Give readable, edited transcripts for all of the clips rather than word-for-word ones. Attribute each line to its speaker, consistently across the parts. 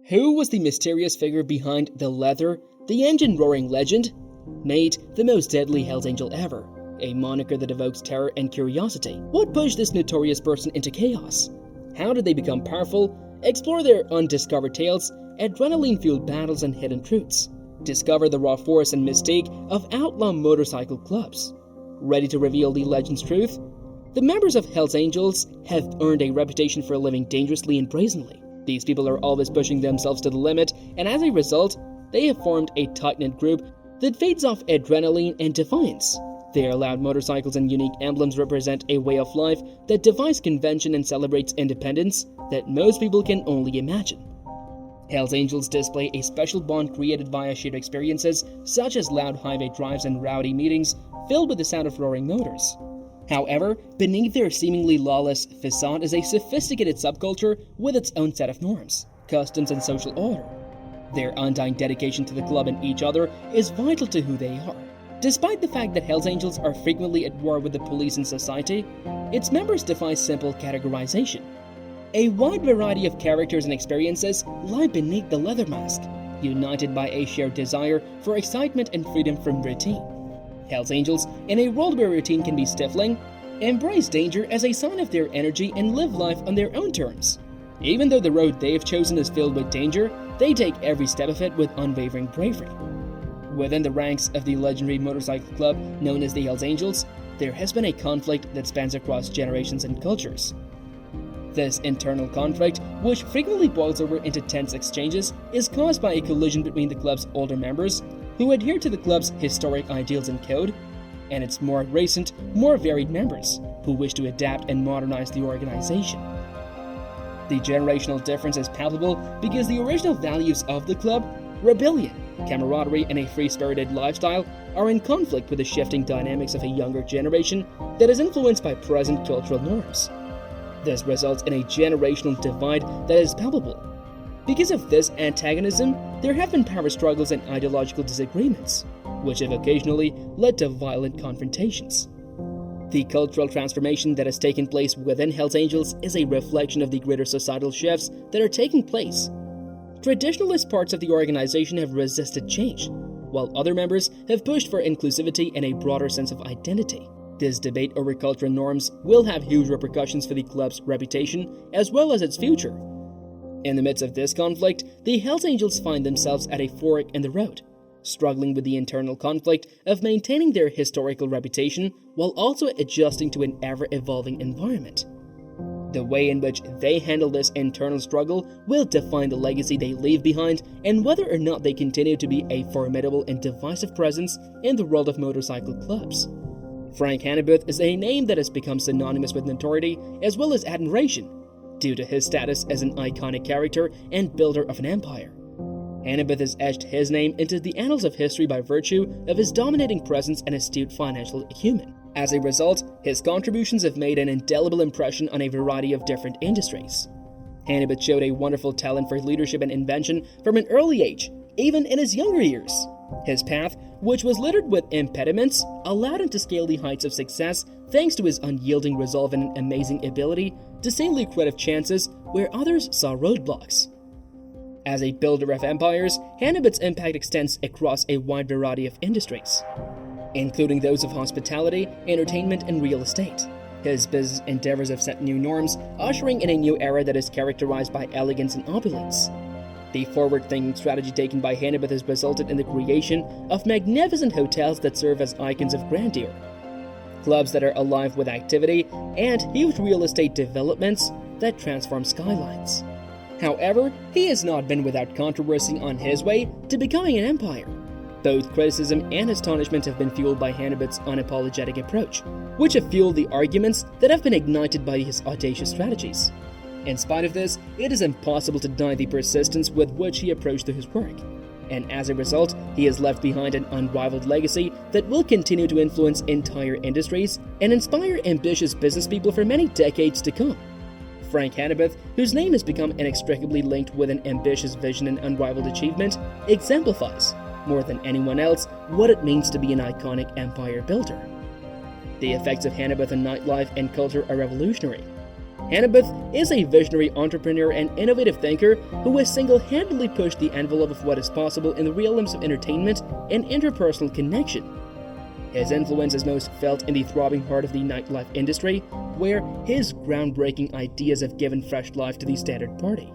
Speaker 1: Who was the mysterious figure behind the leather, the engine-roaring legend? Made the most deadly Hells Angel ever, a moniker that evokes terror and curiosity. What pushed this notorious person into chaos? How did they become powerful? Explore their undiscovered tales, adrenaline-fueled battles, and hidden truths. Discover the raw force and mystique of outlaw motorcycle clubs. Ready to reveal the legend's truth? The members of Hells Angels have earned a reputation for living dangerously and brazenly. These people are always pushing themselves to the limit, and as a result, they have formed a tight-knit group that feeds off adrenaline and defiance. Their loud motorcycles and unique emblems represent a way of life that defies convention and celebrates independence that most people can only imagine. Hells Angels display a special bond created via shared experiences such as loud highway drives and rowdy meetings filled with the sound of roaring motors. However, beneath their seemingly lawless facade is a sophisticated subculture with its own set of norms, customs, and social order. Their undying dedication to the club and each other is vital to who they are. Despite the fact that Hells Angels are frequently at war with the police and society, its members defy simple categorization. A wide variety of characters and experiences lie beneath the leather mask, united by a shared desire for excitement and freedom from routine. Hells Angels, in a world where routine can be stifling, embrace danger as a sign of their energy and live life on their own terms. Even though the road they've chosen is filled with danger, they take every step of it with unwavering bravery. Within the ranks of the legendary motorcycle club known as the Hells Angels, there has been a conflict that spans across generations and cultures. This internal conflict, which frequently boils over into tense exchanges, is caused by a collision between the club's older members, who adhere to the club's historic ideals and code, and its more recent, more varied members, who wish to adapt and modernize the organization. The generational difference is palpable because the original values of the club, rebellion, camaraderie, and a free-spirited lifestyle, are in conflict with the shifting dynamics of a younger generation that is influenced by present cultural norms. This results in a generational divide that is palpable. Because of this antagonism, there have been power struggles and ideological disagreements, which have occasionally led to violent confrontations. The cultural transformation that has taken place within Hells Angels is a reflection of the greater societal shifts that are taking place. Traditionalist parts of the organization have resisted change, while other members have pushed for inclusivity and a broader sense of identity. This debate over cultural norms will have huge repercussions for the club's reputation as well as its future. In the midst of this conflict, the Hells Angels find themselves at a fork in the road, struggling with the internal conflict of maintaining their historical reputation while also adjusting to an ever-evolving environment. The way in which they handle this internal struggle will define the legacy they leave behind and whether or not they continue to be a formidable and divisive presence in the world of motorcycle clubs. Frank Hannibeth is a name that has become synonymous with notoriety as well as admiration, due to his status as an iconic character and builder of an empire. Hannibeth has etched his name into the annals of history by virtue of his dominating presence and astute financial acumen. As a result, his contributions have made an indelible impression on a variety of different industries. Hannibeth showed a wonderful talent for leadership and invention from an early age, even in his younger years. His path, which was littered with impediments, allowed him to scale the heights of success thanks to his unyielding resolve and an amazing ability to see lucrative chances where others saw roadblocks. As a builder of empires, Hannibeth's impact extends across a wide variety of industries, including those of hospitality, entertainment, and real estate. His business endeavors have set new norms, ushering in a new era that is characterized by elegance and opulence. The forward-thinking strategy taken by Hannibeth has resulted in the creation of magnificent hotels that serve as icons of grandeur, clubs that are alive with activity, and huge real estate developments that transform skylines. However, he has not been without controversy on his way to becoming an empire. Both criticism and astonishment have been fueled by Hannibeth's unapologetic approach, which have fueled the arguments that have been ignited by his audacious strategies. In spite of this, it is impossible to deny the persistence with which he approached his work, and as a result, he has left behind an unrivaled legacy that will continue to influence entire industries and inspire ambitious businesspeople for many decades to come. Frank Hannibeth, whose name has become inextricably linked with an ambitious vision and unrivaled achievement, exemplifies, more than anyone else, what it means to be an iconic empire builder. The effects of Hannibeth on nightlife and culture are revolutionary. Hannibal is a visionary entrepreneur and innovative thinker who has single-handedly pushed the envelope of what is possible in the realms of entertainment and interpersonal connection. His influence is most felt in the throbbing heart of the nightlife industry, where his groundbreaking ideas have given fresh life to the standard party.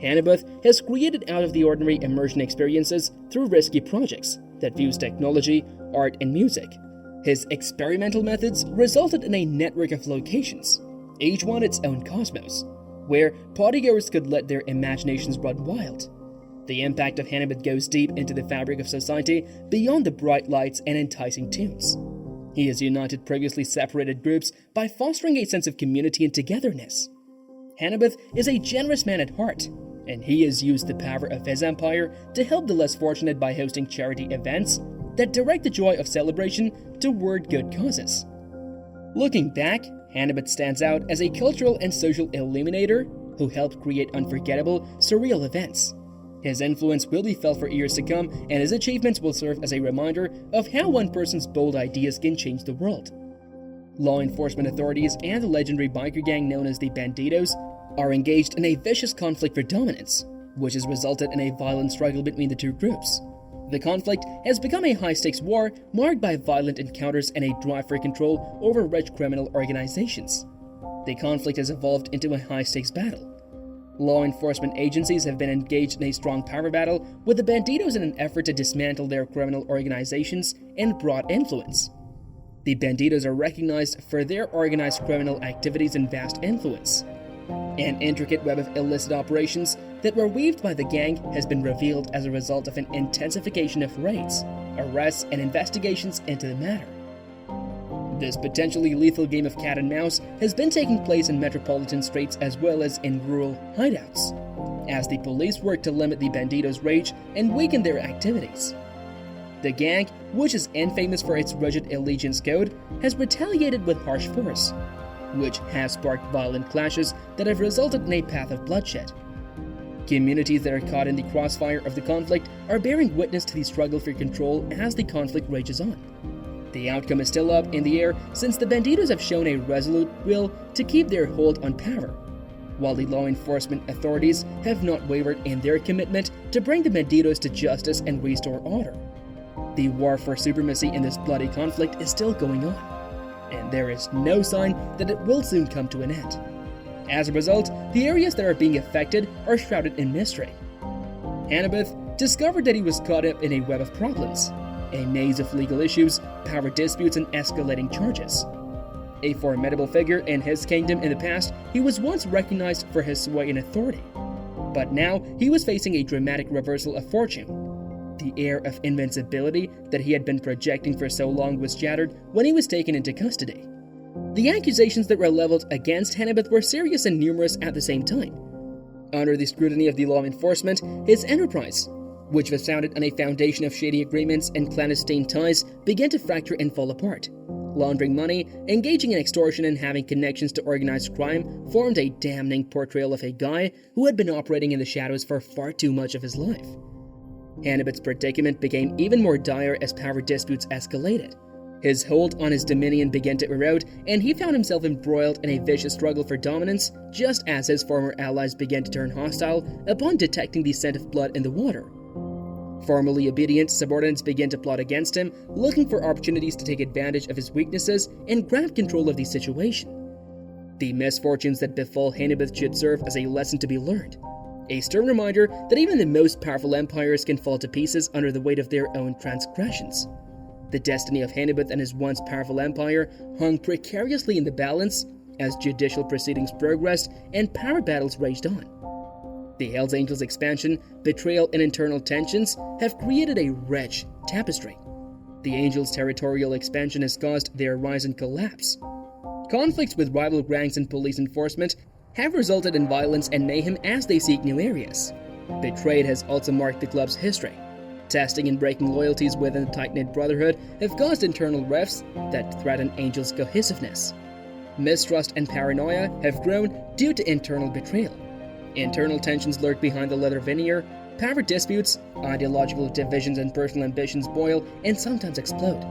Speaker 1: Hannibal has created out-of-the-ordinary immersion experiences through risky projects that fuse technology, art, and music. His experimental methods resulted in a network of locations, each one its own cosmos, where partygoers could let their imaginations run wild. The impact of Hannibal goes deep into the fabric of society beyond the bright lights and enticing tunes. He has united previously separated groups by fostering a sense of community and togetherness. Hannibal is a generous man at heart, and he has used the power of his empire to help the less fortunate by hosting charity events that direct the joy of celebration toward good causes. Looking back, Hannibal stands out as a cultural and social illuminator who helped create unforgettable, surreal events. His influence will be felt for years to come, and his achievements will serve as a reminder of how one person's bold ideas can change the world. Law enforcement authorities and the legendary biker gang known as the Bandidos are engaged in a vicious conflict for dominance, which has resulted in a violent struggle between the two groups. The conflict has become a high-stakes war marked by violent encounters and a drive for control over rich criminal organizations. The conflict has evolved into a high-stakes battle. Law enforcement agencies have been engaged in a strong power battle with the Bandidos in an effort to dismantle their criminal organizations and broad influence. The Bandidos are recognized for their organized criminal activities and vast influence. An intricate web of illicit operations that were weaved by the gang has been revealed as a result of an intensification of raids, arrests, and investigations into the matter. This potentially lethal game of cat and mouse has been taking place in metropolitan streets as well as in rural hideouts, as the police work to limit the Bandidos' rage and weaken their activities. The gang, which is infamous for its rigid allegiance code, has retaliated with harsh force, which has sparked violent clashes that have resulted in a path of bloodshed. Communities that are caught in the crossfire of the conflict are bearing witness to the struggle for control as the conflict rages on. The outcome is still up in the air since the Bandidos have shown a resolute will to keep their hold on power, while the law enforcement authorities have not wavered in their commitment to bring the Bandidos to justice and restore order. The war for supremacy in this bloody conflict is still going on, and there is no sign that it will soon come to an end. As a result, the areas that are being affected are shrouded in mystery. Hannibal discovered that he was caught up in a web of problems, a maze of legal issues, power disputes, and escalating charges. A formidable figure in his kingdom in the past, he was once recognized for his sway and authority. But now, he was facing a dramatic reversal of fortune. The air of invincibility that he had been projecting for so long was shattered when he was taken into custody. The accusations that were leveled against Hannibal were serious and numerous at the same time. Under the scrutiny of the law enforcement, his enterprise, which was founded on a foundation of shady agreements and clandestine ties, began to fracture and fall apart. Laundering money, engaging in extortion, and having connections to organized crime formed a damning portrayal of a guy who had been operating in the shadows for far too much of his life. Hannibal's predicament became even more dire as power disputes escalated. His hold on his dominion began to erode, and he found himself embroiled in a vicious struggle for dominance just as his former allies began to turn hostile upon detecting the scent of blood in the water. Formerly obedient subordinates began to plot against him, looking for opportunities to take advantage of his weaknesses and grab control of the situation. The misfortunes that befall Hannibal should serve as a lesson to be learned, a stern reminder that even the most powerful empires can fall to pieces under the weight of their own transgressions. The destiny of Hannibal and his once powerful empire hung precariously in the balance as judicial proceedings progressed and power battles raged on. The Hells Angels' expansion, betrayal, and internal tensions have created a rich tapestry. The Angels' territorial expansion has caused their rise and collapse. Conflicts with rival ranks and police enforcement have resulted in violence and mayhem as they seek new areas. Betrayal has also marked the club's history. Testing and breaking loyalties within the tight-knit brotherhood have caused internal rifts that threaten Angels' cohesiveness. Mistrust and paranoia have grown due to internal betrayal. Internal tensions lurk behind the leather veneer, power disputes, ideological divisions, and personal ambitions boil and sometimes explode.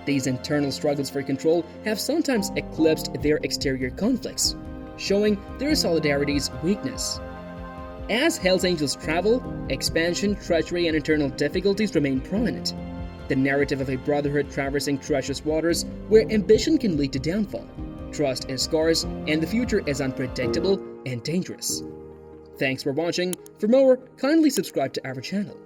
Speaker 1: These internal struggles for control have sometimes eclipsed their exterior conflicts, showing their solidarity's weakness. As Hell's Angels travel, expansion, treachery, and internal difficulties remain prominent. The narrative of a brotherhood traversing treacherous waters where ambition can lead to downfall, trust is scarce, and the future is unpredictable and dangerous. Thanks for watching. For more, kindly subscribe to our channel.